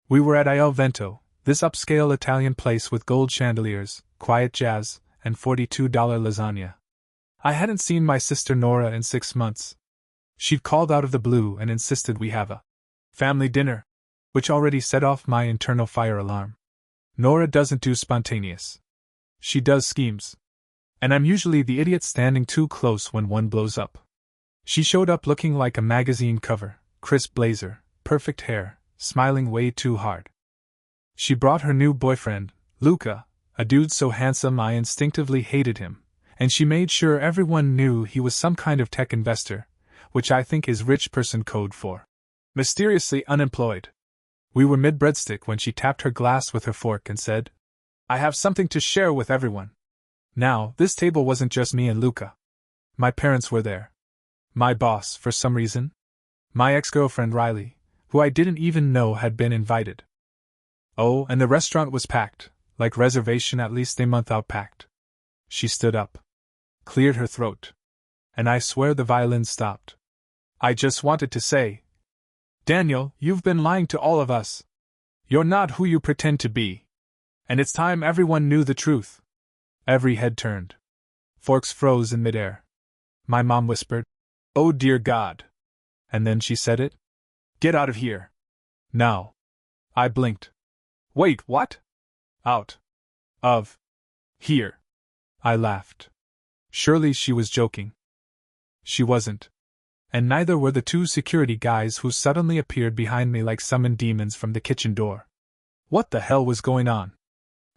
We were at Il Vento, this upscale Italian place with gold chandeliers, quiet jazz, and $42 lasagna. I hadn't seen my sister Nora in 6 months. She'd called out of the blue and insisted we have a family dinner, which already set off my internal fire alarm. Nora doesn't do spontaneous. She does schemes. And I'm usually the idiot standing too close when one blows up. She showed up looking like a magazine cover, crisp blazer, perfect hair, smiling way too hard. She brought her new boyfriend, Luca, a dude so handsome I instinctively hated him, and she made sure everyone knew he was some kind of tech investor, which I think is rich person code for mysteriously unemployed. We were mid-breadstick when she tapped her glass with her fork and said, "I have something to share with everyone." Now, this table wasn't just me and Luca. My parents were there. My boss, for some reason. My ex-girlfriend Riley, who I didn't even know had been invited. Oh, and the restaurant was packed, like reservation at least a month out packed. She stood up, cleared her throat, and I swear the violin stopped. "I just wanted to say, Daniel, you've been lying to all of us. You're not who you pretend to be. And it's time everyone knew the truth." Every head turned. Forks froze in midair. My mom whispered, "Oh dear God." And then she said it. "Get out of here. Now." I blinked. "Wait, what?" "Out. Of. Here." I laughed. Surely she was joking. She wasn't. And neither were the 2 security guys who suddenly appeared behind me like summoned demons from the kitchen door. What the hell was going on?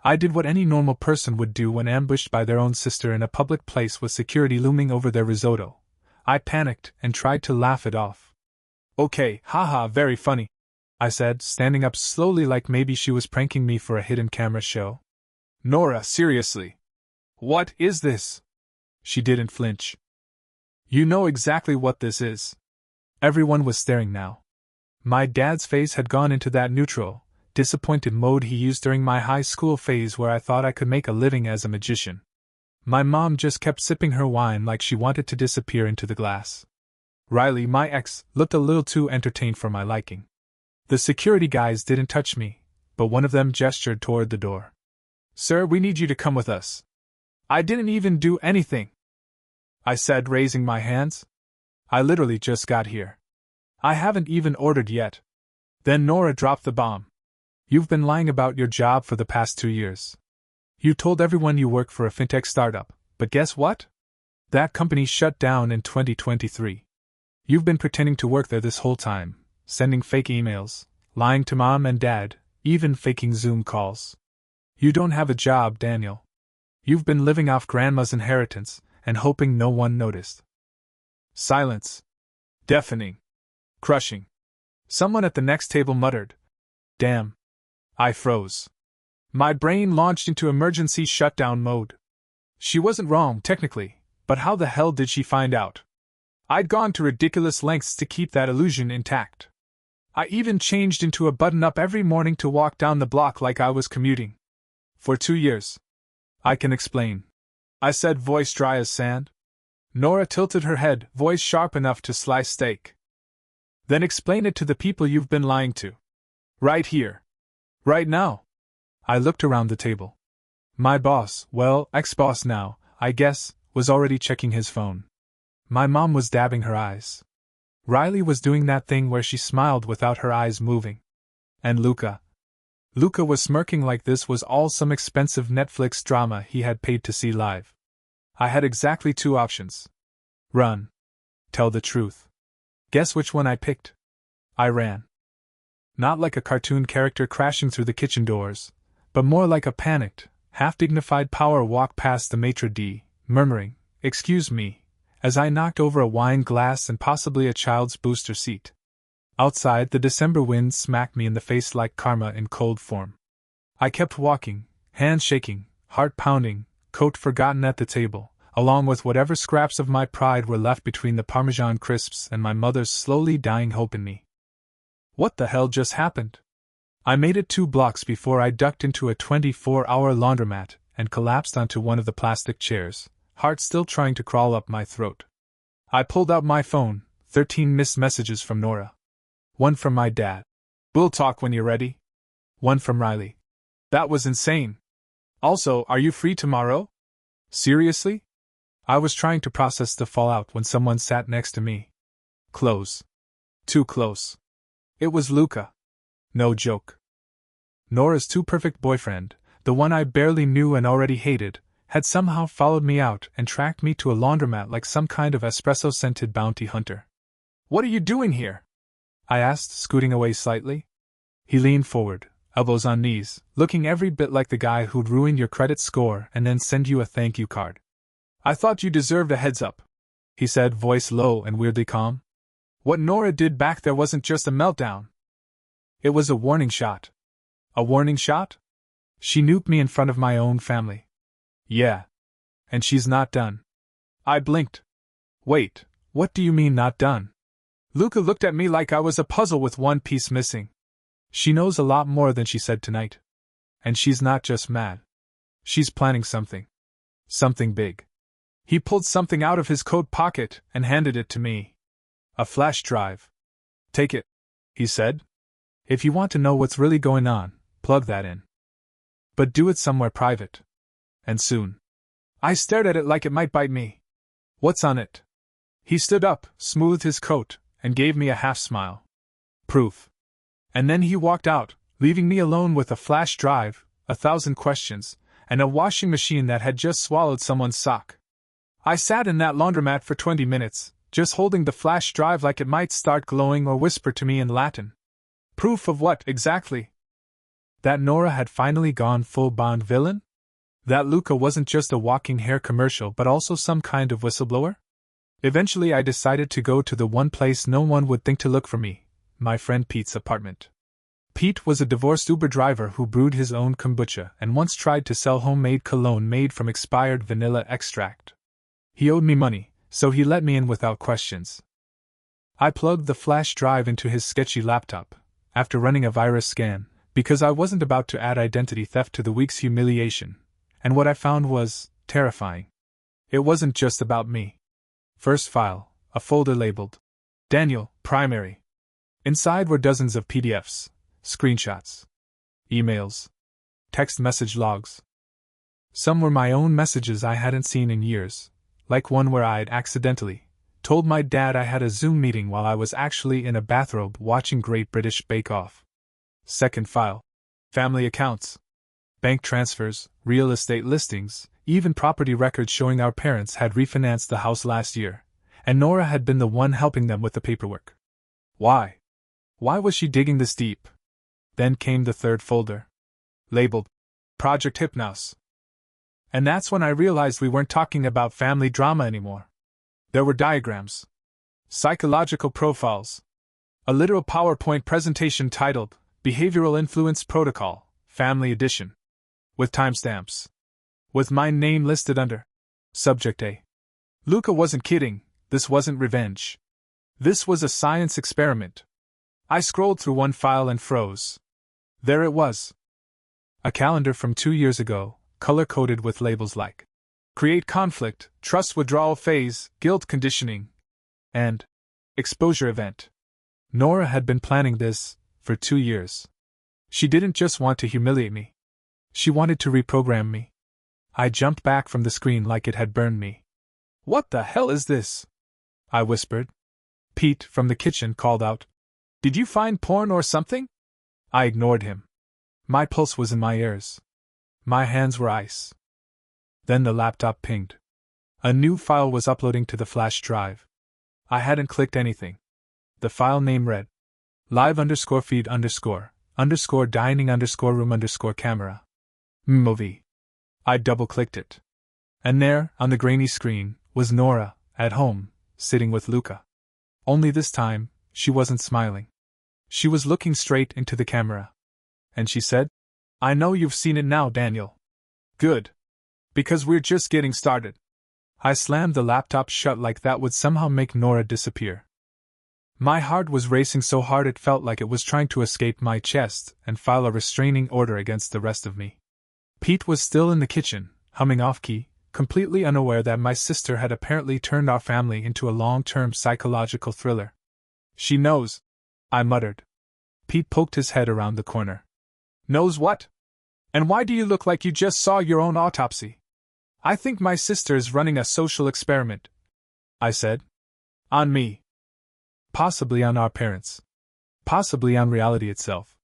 I did what any normal person would do when ambushed by their own sister in a public place with security looming over their risotto. I panicked and tried to laugh it off. "Okay, haha, very funny," I said, standing up slowly like maybe she was pranking me for a hidden camera show. "Nora, seriously. What is this?" She didn't flinch. "You know exactly what this is." Everyone was staring now. My dad's face had gone into that neutral, disappointed mode he used during my high school phase where I thought I could make a living as a magician. My mom just kept sipping her wine like she wanted to disappear into the glass. Riley, my ex, looked a little too entertained for my liking. The security guys didn't touch me, but one of them gestured toward the door. "Sir, we need you to come with us." "I didn't even do anything," I said, raising my hands. "I literally just got here. I haven't even ordered yet." Then Nora dropped the bomb. "You've been lying about your job for the past 2 years. You told everyone you work for a fintech startup, but guess what? That company shut down in 2023. You've been pretending to work there this whole time, sending fake emails, lying to mom and dad, even faking Zoom calls. You don't have a job, Daniel. You've been living off grandma's inheritance and hoping no one noticed." Silence. Deafening. Crushing. Someone at the next table muttered, "Damn." I froze. My brain launched into emergency shutdown mode. She wasn't wrong, technically, but how the hell did she find out? I'd gone to ridiculous lengths to keep that illusion intact. I even changed into a button-up every morning to walk down the block like I was commuting. For 2 years. "I can explain," I said, voice dry as sand. Nora tilted her head, voice sharp enough to slice steak. "Then explain it to the people you've been lying to. Right here. Right now." I looked around the table. My boss, well, ex-boss now, I guess, was already checking his phone. My mom was dabbing her eyes. Riley was doing that thing where she smiled without her eyes moving. And Luca was smirking like this was all some expensive Netflix drama he had paid to see live. I had exactly 2 options. Run. Tell the truth. Guess which one I picked? I ran. Not like a cartoon character crashing through the kitchen doors, but more like a panicked, half-dignified power walk past the maitre d', murmuring, "Excuse me," as I knocked over a wine glass and possibly a child's booster seat. Outside, the December wind smacked me in the face like karma in cold form. I kept walking, hands shaking, heart pounding, coat forgotten at the table, along with whatever scraps of my pride were left between the Parmesan crisps and my mother's slowly dying hope in me. What the hell just happened? I made it 2 blocks before I ducked into a 24-hour laundromat and collapsed onto one of the plastic chairs, heart still trying to crawl up my throat. I pulled out my phone, 13 missed messages from Nora. One from my dad. "We'll talk when you're ready." One from Riley. That was insane. Also, are you free tomorrow? Seriously? I was trying to process the fallout when someone sat next to me. Close. Too close. It was Luca. No joke. Nora's too perfect boyfriend, the one I barely knew and already hated, had somehow followed me out and tracked me to a laundromat like some kind of espresso-scented bounty hunter. What are you doing here? I asked, scooting away slightly. He leaned forward, elbows on knees, looking every bit like the guy who'd ruin your credit score and then send you a thank you card. I thought you deserved a heads up, he said, voice low and weirdly calm. What Nora did back there wasn't just a meltdown. It was a warning shot. A warning shot? She nuked me in front of my own family. Yeah. And she's not done. I blinked. Wait, what do you mean not done? Luca looked at me like I was a puzzle with one piece missing. She knows a lot more than she said tonight. And she's not just mad. She's planning something. Something big. He pulled something out of his coat pocket and handed it to me. A flash drive. Take it, he said. If you want to know what's really going on, plug that in. But do it somewhere private. And soon. I stared at it like it might bite me. What's on it? He stood up, smoothed his coat, and gave me a half smile. Proof. And then he walked out, leaving me alone with a flash drive, 1,000 questions, and a washing machine that had just swallowed someone's sock. I sat in that laundromat for 20 minutes, just holding the flash drive like it might start glowing or whisper to me in Latin. Proof of what, exactly? That Nora had finally gone full Bond villain? That Luca wasn't just a walking hair commercial but also some kind of whistleblower? Eventually I decided to go to the one place no one would think to look for me, my friend Pete's apartment. Pete was a divorced Uber driver who brewed his own kombucha and once tried to sell homemade cologne made from expired vanilla extract. He owed me money, so he let me in without questions. I plugged the flash drive into his sketchy laptop, after running a virus scan, because I wasn't about to add identity theft to the week's humiliation, and what I found was terrifying. It wasn't just about me. First file, a folder labeled Daniel, Primary. Inside were dozens of PDFs, screenshots, emails, text message logs. Some were my own messages I hadn't seen in years, like one where I'd accidentally told my dad I had a Zoom meeting while I was actually in a bathrobe watching Great British Bake Off. Second file, family accounts, bank transfers, real estate listings, even property records showing our parents had refinanced the house last year, and Nora had been the one helping them with the paperwork. Why? Why was she digging this deep? Then came the third folder, labeled Project Hypnos. And that's when I realized we weren't talking about family drama anymore. There were diagrams, psychological profiles, a literal PowerPoint presentation titled Behavioral Influence Protocol, Family Edition, with timestamps, with my name listed under Subject A. Luca wasn't kidding, this wasn't revenge. This was a science experiment. I scrolled through one file and froze. There it was. A calendar from 2 years ago, color-coded with labels like Create Conflict, Trust Withdrawal Phase, Guilt Conditioning, and Exposure Event. Nora had been planning this for 2 years. She didn't just want to humiliate me. She wanted to reprogram me. I jumped back from the screen like it had burned me. What the hell is this? I whispered. Pete, from the kitchen, called out, Did you find porn or something? I ignored him. My pulse was in my ears. My hands were ice. Then the laptop pinged. A new file was uploading to the flash drive. I hadn't clicked anything. The file name read live_feed_dining_room_camera. Movie. I double-clicked it. And there, on the grainy screen, was Nora, at home, sitting with Luca. Only this time, she wasn't smiling. She was looking straight into the camera. And she said, I know you've seen it now, Daniel. Good. Because we're just getting started. I slammed the laptop shut like that would somehow make Nora disappear. My heart was racing so hard it felt like it was trying to escape my chest and file a restraining order against the rest of me. Pete was still in the kitchen, humming off-key, completely unaware that my sister had apparently turned our family into a long-term psychological thriller. She knows, I muttered. Pete poked his head around the corner. Knows what? And why do you look like you just saw your own autopsy? I think my sister is running a social experiment, I said. On me. Possibly on our parents. Possibly on reality itself.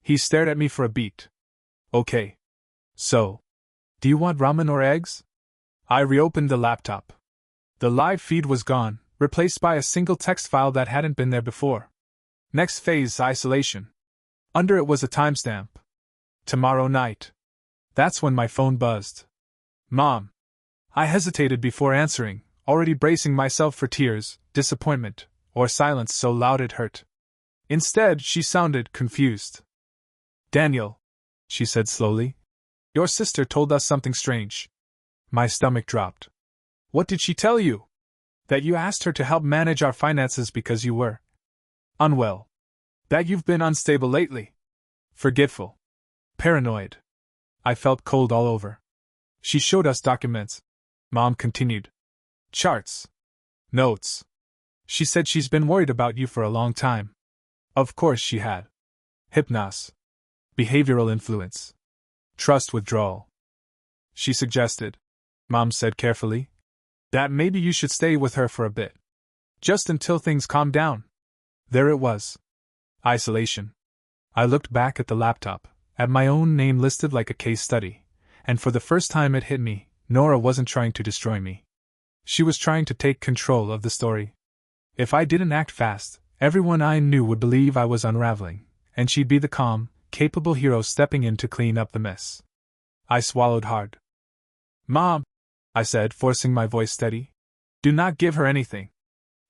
He stared at me for a beat. Okay. So, do you want ramen or eggs? I reopened the laptop. The live feed was gone, replaced by a single text file that hadn't been there before. Next phase, isolation. Under it was a timestamp. Tomorrow night. That's when my phone buzzed. Mom. I hesitated before answering, already bracing myself for tears, disappointment, or silence so loud it hurt. Instead, she sounded confused. Daniel, she said slowly, your sister told us something strange. My stomach dropped. What did she tell you? That you asked her to help manage our finances because you were unwell. That you've been unstable lately. Forgetful. Paranoid. I felt cold all over. She showed us documents. Mom continued. Charts. Notes. She said she's been worried about you for a long time. Of course she had. Hypnos. Behavioral influence. Trust withdrawal. She suggested, Mom said carefully, that maybe you should stay with her for a bit. Just until things calm down. There it was. Isolation. I looked back at the laptop, at my own name listed like a case study, and for the first time it hit me, Nora wasn't trying to destroy me. She was trying to take control of the story. If I didn't act fast, everyone I knew would believe I was unraveling, and she'd be the calm, capable hero stepping in to clean up the mess. I swallowed hard. Mom, I said, forcing my voice steady. Do not give her anything.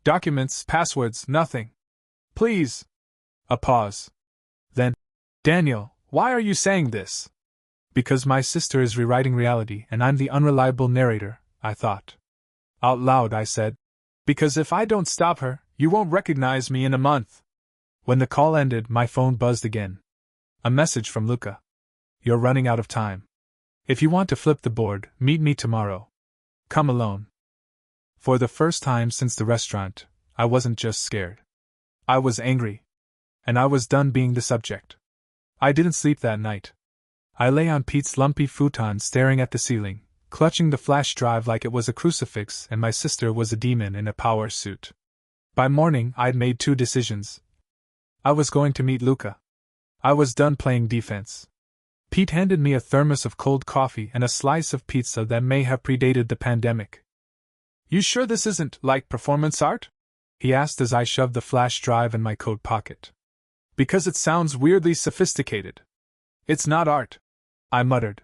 Documents, passwords, nothing. Please. A pause. Then, Daniel, why are you saying this? Because my sister is rewriting reality and I'm the unreliable narrator, I thought. Out loud I said, because if I don't stop her, you won't recognize me in a month. When the call ended, my phone buzzed again. A message from Luca. You're running out of time. If you want to flip the board, meet me tomorrow. Come alone. For the first time since the restaurant, I wasn't just scared. I was angry. And I was done being the subject. I didn't sleep that night. I lay on Pete's lumpy futon staring at the ceiling, clutching the flash drive like it was a crucifix and my sister was a demon in a power suit. By morning, I'd made two decisions. I was going to meet Luca. I was done playing defense. Pete handed me a thermos of cold coffee and a slice of pizza that may have predated the pandemic. You sure this isn't like performance art? He asked as I shoved the flash drive in my coat pocket. Because it sounds weirdly sophisticated. It's not art, I muttered.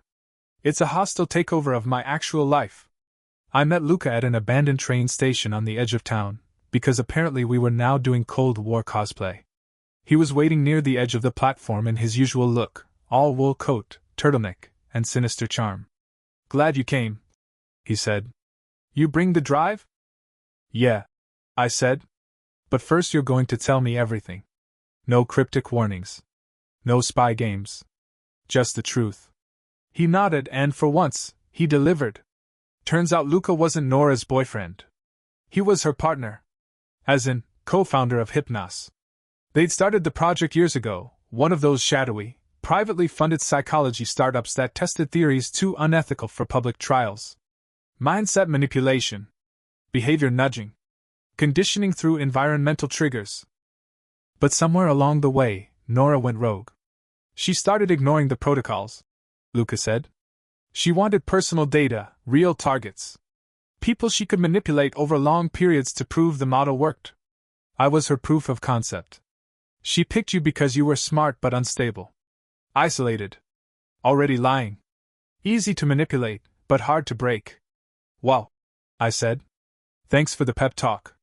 It's a hostile takeover of my actual life. I met Luca at an abandoned train station on the edge of town, because apparently we were now doing Cold War cosplay. He was waiting near the edge of the platform in his usual look, all-wool coat, turtleneck, and sinister charm. Glad you came, he said. You bring the drive? Yeah, I said. But first you're going to tell me everything. No cryptic warnings. No spy games. Just the truth. He nodded and for once, he delivered. Turns out Luca wasn't Nora's boyfriend. He was her partner. As in, co-founder of Hypnos. They'd started the project years ago, one of those shadowy, privately funded psychology startups that tested theories too unethical for public trials. Mindset manipulation. Behavior nudging. Conditioning through environmental triggers. But somewhere along the way, Nora went rogue. She started ignoring the protocols, Luca said. She wanted personal data, real targets. People she could manipulate over long periods to prove the model worked. I was her proof of concept. She picked you because you were smart but unstable. Isolated. Already lying. Easy to manipulate, but hard to break. Wow, I said. Thanks for the pep talk.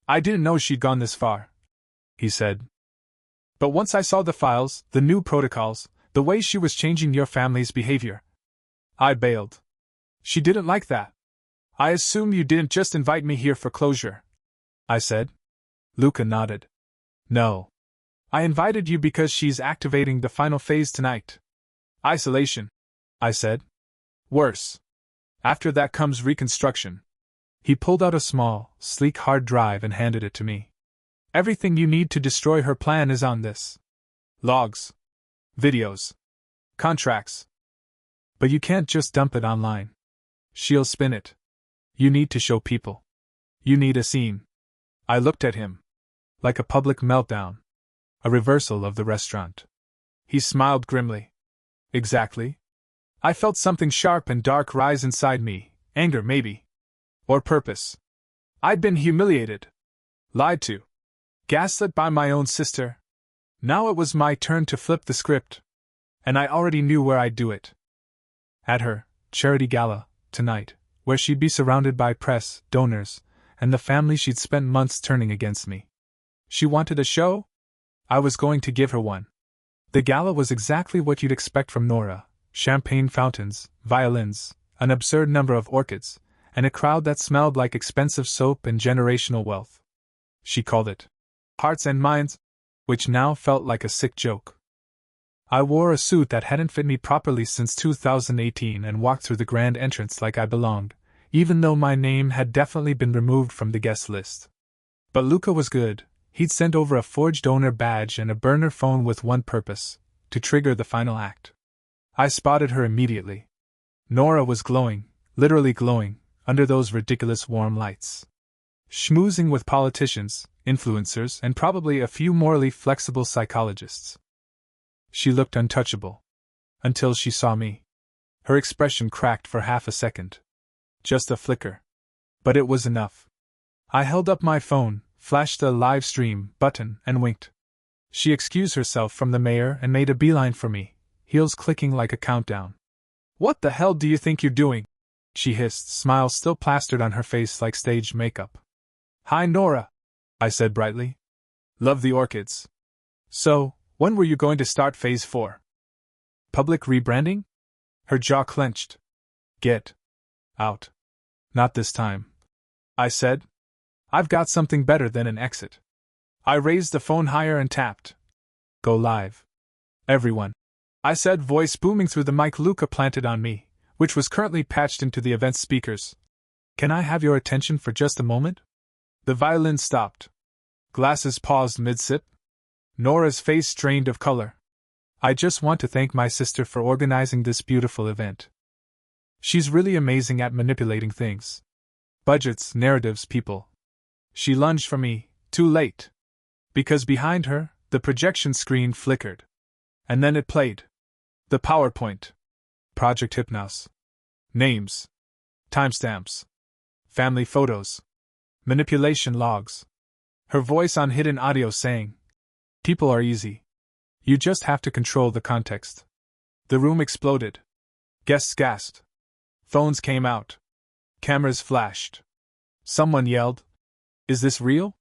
I didn't know she'd gone this far, he said. But once I saw the files, the new protocols, the way she was changing your family's behavior, I bailed. She didn't like that. I assume you didn't just invite me here for closure, I said. Luca nodded. No. I invited you because she's activating the final phase tonight. Isolation, I said. Worse. After that comes reconstruction. He pulled out a small, sleek hard drive and handed it to me. Everything you need to destroy her plan is on this. Logs. Videos. Contracts. But you can't just dump it online. She'll spin it. You need to show people. You need a scene. I looked at him. Like a public meltdown. A reversal of the restaurant. He smiled grimly. Exactly. I felt something sharp and dark rise inside me, anger maybe. Or purpose. I'd been humiliated. Lied to. Gaslit by my own sister. Now it was my turn to flip the script. And I already knew where I'd do it. At her charity gala, tonight, where she'd be surrounded by press, donors, and the family she'd spent months turning against me. She wanted a show? I was going to give her one. The gala was exactly what you'd expect from Nora: champagne fountains, violins, an absurd number of orchids, and a crowd that smelled like expensive soap and generational wealth. She called it Hearts and Minds, which now felt like a sick joke. I wore a suit that hadn't fit me properly since 2018 and walked through the grand entrance like I belonged, even though my name had definitely been removed from the guest list. But Luca was good. He'd sent over a forged owner badge and a burner phone with one purpose: to trigger the final act. I spotted her immediately. Nora was glowing, literally glowing, under those ridiculous warm lights. Schmoozing with politicians, influencers, and probably a few morally flexible psychologists. She looked untouchable. Until she saw me. Her expression cracked for half a second. Just a flicker. But it was enough. I held up my phone, flashed the live stream button, and winked. She excused herself from the mayor and made a beeline for me, heels clicking like a countdown. "What the hell do you think you're doing?" she hissed, smile still plastered on her face like stage makeup. "Hi, Nora," I said brightly. "Love the orchids. So, when were you going to start phase 4? Public rebranding?" Her jaw clenched. "Get out. Not this time," I said. "I've got something better than an exit." I raised the phone higher and tapped. "Go live. Everyone," I said, voice booming through the mic Luca planted on me, which was currently patched into the event speakers. "Can I have your attention for just a moment?" The violin stopped. Glasses paused mid-sip. Nora's face strained of color. "I just want to thank my sister for organizing this beautiful event. She's really amazing at manipulating things. Budgets, narratives, people." She lunged for me, too late. Because behind her, the projection screen flickered. And then it played. The PowerPoint. Project Hypnos. Names. Timestamps. Family photos. Manipulation logs. Her voice on hidden audio saying, "People are easy. You just have to control the context." The room exploded. Guests gasped. Phones came out. Cameras flashed. Someone yelled, "Is this real?"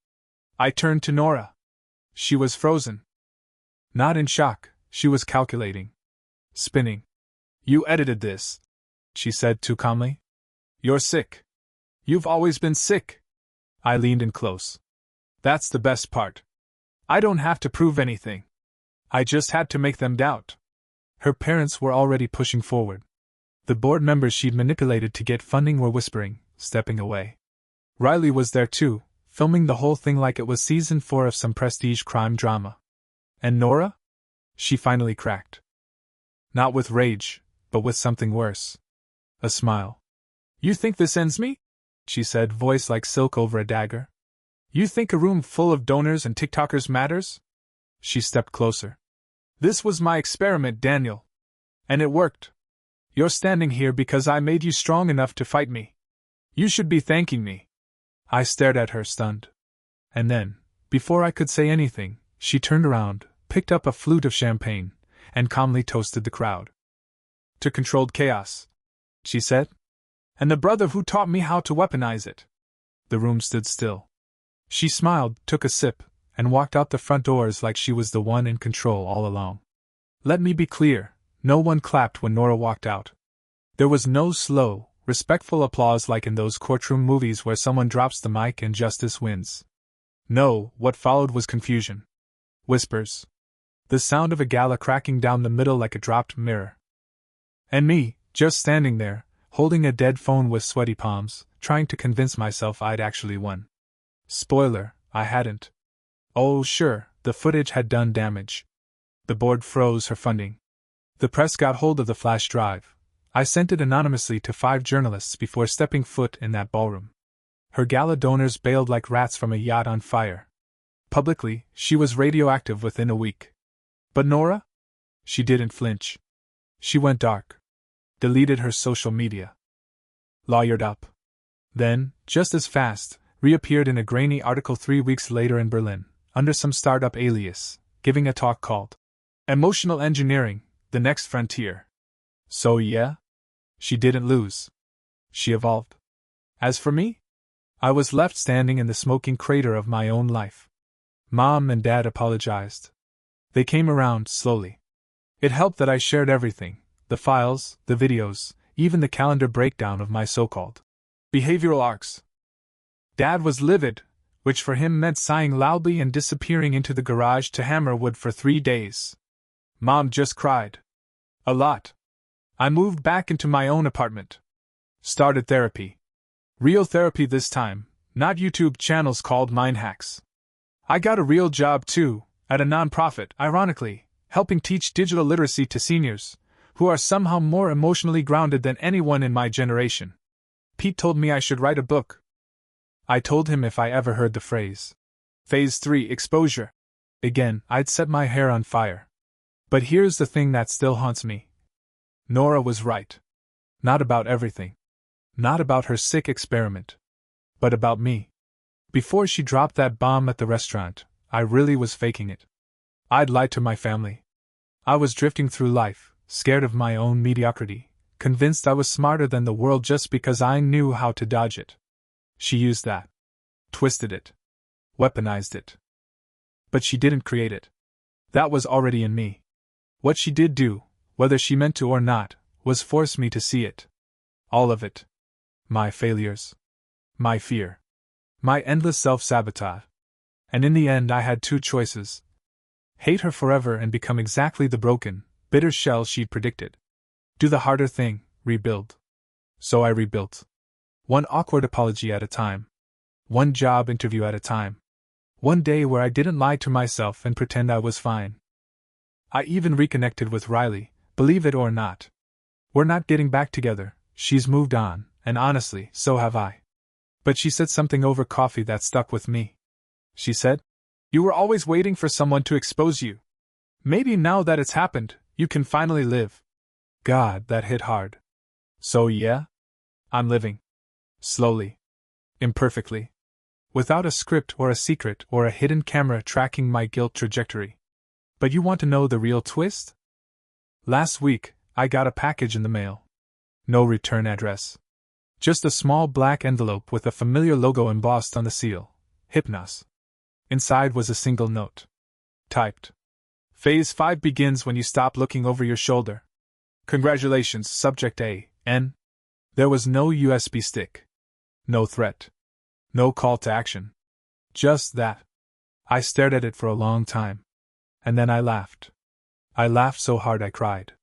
I turned to Nora. She was frozen. Not in shock, she was calculating. Spinning. "You edited this," she said too calmly. "You're sick. You've always been sick." I leaned in close. "That's the best part. I don't have to prove anything. I just had to make them doubt." Her parents were already pushing forward. The board members she'd manipulated to get funding were whispering, stepping away. Riley was there too, filming the whole thing like it was season 4 of some prestige crime drama. And Nora? She finally cracked. Not with rage, but with something worse. A smile. "You think this ends me?" she said, voice like silk over a dagger. "You think a room full of donors and TikTokers matters?" She stepped closer. "This was my experiment, Daniel. And it worked. You're standing here because I made you strong enough to fight me. You should be thanking me." I stared at her, stunned. And then, before I could say anything, she turned around, picked up a flute of champagne, and calmly toasted the crowd. "To controlled chaos," she said. "And the brother who taught me how to weaponize it." The room stood still. She smiled, took a sip, and walked out the front doors like she was the one in control all along. Let me be clear, no one clapped when Nora walked out. There was no slow, respectful applause like in those courtroom movies where someone drops the mic and justice wins. No, what followed was confusion. Whispers. The sound of a gala cracking down the middle like a dropped mirror. And me, just standing there, holding a dead phone with sweaty palms, trying to convince myself I'd actually won. Spoiler, I hadn't. Oh, sure, the footage had done damage. The board froze her funding. The press got hold of the flash drive. I sent it anonymously to 5 journalists before stepping foot in that ballroom. Her gala donors bailed like rats from a yacht on fire. Publicly, she was radioactive within a week. But Nora? She didn't flinch. She went dark. Deleted her social media. Lawyered up. Then, just as fast, reappeared in a grainy article 3 weeks later in Berlin, under some startup alias, giving a talk called Emotional Engineering, the Next Frontier. So yeah? She didn't lose. She evolved. As for me? I was left standing in the smoking crater of my own life. Mom and Dad apologized. They came around slowly. It helped that I shared everything, the files, the videos, even the calendar breakdown of my so-called behavioral arcs. Dad was livid, which for him meant sighing loudly and disappearing into the garage to hammer wood for 3 days. Mom just cried. A lot. I moved back into my own apartment. Started therapy. Real therapy this time, not YouTube channels called Mind Hacks. I got a real job too, at a nonprofit, ironically, helping teach digital literacy to seniors, who are somehow more emotionally grounded than anyone in my generation. Pete told me I should write a book. I told him if I ever heard the phrase Phase 3 exposure again, I'd set my hair on fire. But here's the thing that still haunts me. Nora was right. Not about everything. Not about her sick experiment. But about me. Before she dropped that bomb at the restaurant, I really was faking it. I'd lied to my family. I was drifting through life, scared of my own mediocrity, convinced I was smarter than the world just because I knew how to dodge it. She used that. Twisted it. Weaponized it. But she didn't create it. That was already in me. What she did do, whether she meant to or not, was force me to see it. All of it. My failures. My fear. My endless self-sabotage. And in the end I had 2 choices. Hate her forever and become exactly the broken, bitter shell she'd predicted. Do the harder thing, rebuild. So I rebuilt. One awkward apology at a time. One job interview at a time. One day where I didn't lie to myself and pretend I was fine. I even reconnected with Riley, believe it or not. We're not getting back together, she's moved on, and honestly, so have I. But she said something over coffee that stuck with me. She said, "You were always waiting for someone to expose you. Maybe now that it's happened, you can finally live." God, that hit hard. So yeah? I'm living. Slowly. Imperfectly. Without a script or a secret or a hidden camera tracking my guilt trajectory. But you want to know the real twist? Last week, I got a package in the mail. No return address. Just a small black envelope with a familiar logo embossed on the seal. Hypnos. Inside was a single note. Typed. Phase 5 begins when you stop looking over your shoulder. Congratulations, Subject A, N. There was no USB stick. No threat. No call to action. Just that. I stared at it for a long time. And then I laughed. I laughed so hard I cried.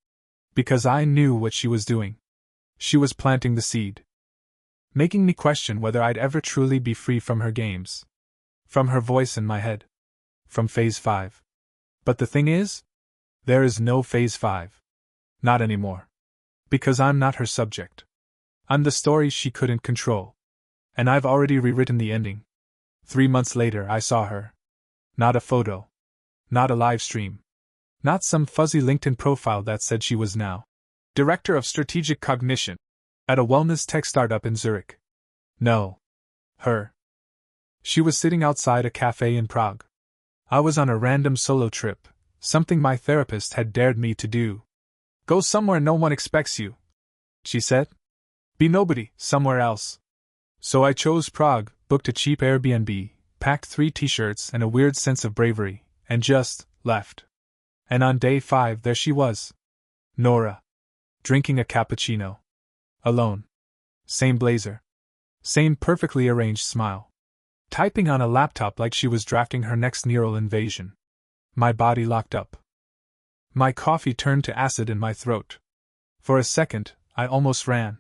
Because I knew what she was doing. She was planting the seed. Making me question whether I'd ever truly be free from her games. From her voice in my head. From Phase 5. But the thing is, there is no Phase 5. Not anymore. Because I'm not her subject. I'm the story she couldn't control. And I've already rewritten the ending. 3 months later I saw her. Not a photo. Not a live stream. Not some fuzzy LinkedIn profile that said she was now Director of Strategic Cognition at a wellness tech startup in Zurich. No. Her. She was sitting outside a cafe in Prague. I was on a random solo trip, something my therapist had dared me to do. Go somewhere no one expects you, she said. Be nobody, somewhere else. So I chose Prague, booked a cheap Airbnb, packed 3 t-shirts and a weird sense of bravery, and just left. And on day 5 there she was. Nora. Drinking a cappuccino. Alone. Same blazer. Same perfectly arranged smile. Typing on a laptop like she was drafting her next neural invasion. My body locked up. My coffee turned to acid in my throat. For a second, I almost ran.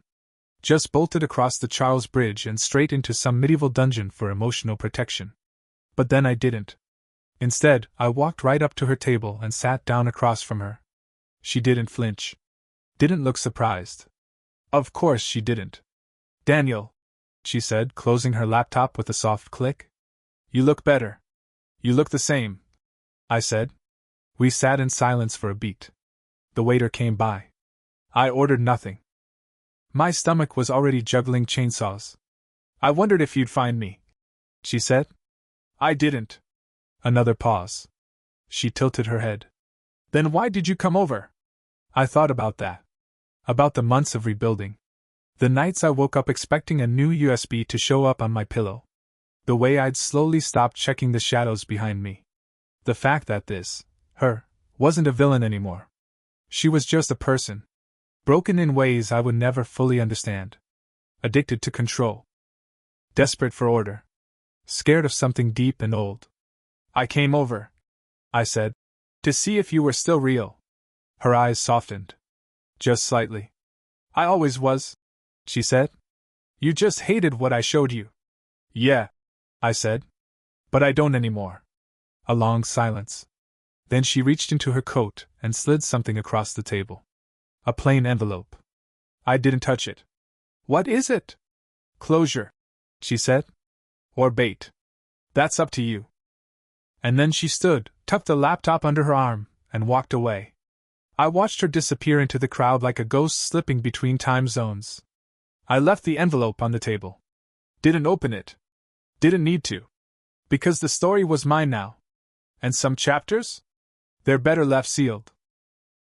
Just bolted across the Charles Bridge and straight into some medieval dungeon for emotional protection. But then I didn't. Instead, I walked right up to her table and sat down across from her. She didn't flinch. Didn't look surprised. Of course she didn't. Daniel, she said, closing her laptop with a soft click. You look better. You look the same, I said. We sat in silence for a beat. The waiter came by. I ordered nothing. My stomach was already juggling chainsaws. I wondered if you'd find me, she said. I didn't. Another pause. She tilted her head. Then why did you come over? I thought about that. About the months of rebuilding. The nights I woke up expecting a new USB to show up on my pillow. The way I'd slowly stopped checking the shadows behind me. The fact that her, wasn't a villain anymore. She was just a person. Broken in ways I would never fully understand. Addicted to control. Desperate for order. Scared of something deep and old. I came over, I said, to see if you were still real. Her eyes softened. Just slightly. I always was, she said. You just hated what I showed you. Yeah, I said. But I don't anymore. A long silence. Then she reached into her coat and slid something across the table. A plain envelope. I didn't touch it. What is it? Closure, she said. Or bait. That's up to you. And then she stood, tucked the laptop under her arm, and walked away. I watched her disappear into the crowd like a ghost slipping between time zones. I left the envelope on the table. Didn't open it. Didn't need to. Because the story was mine now. And some chapters? They're better left sealed.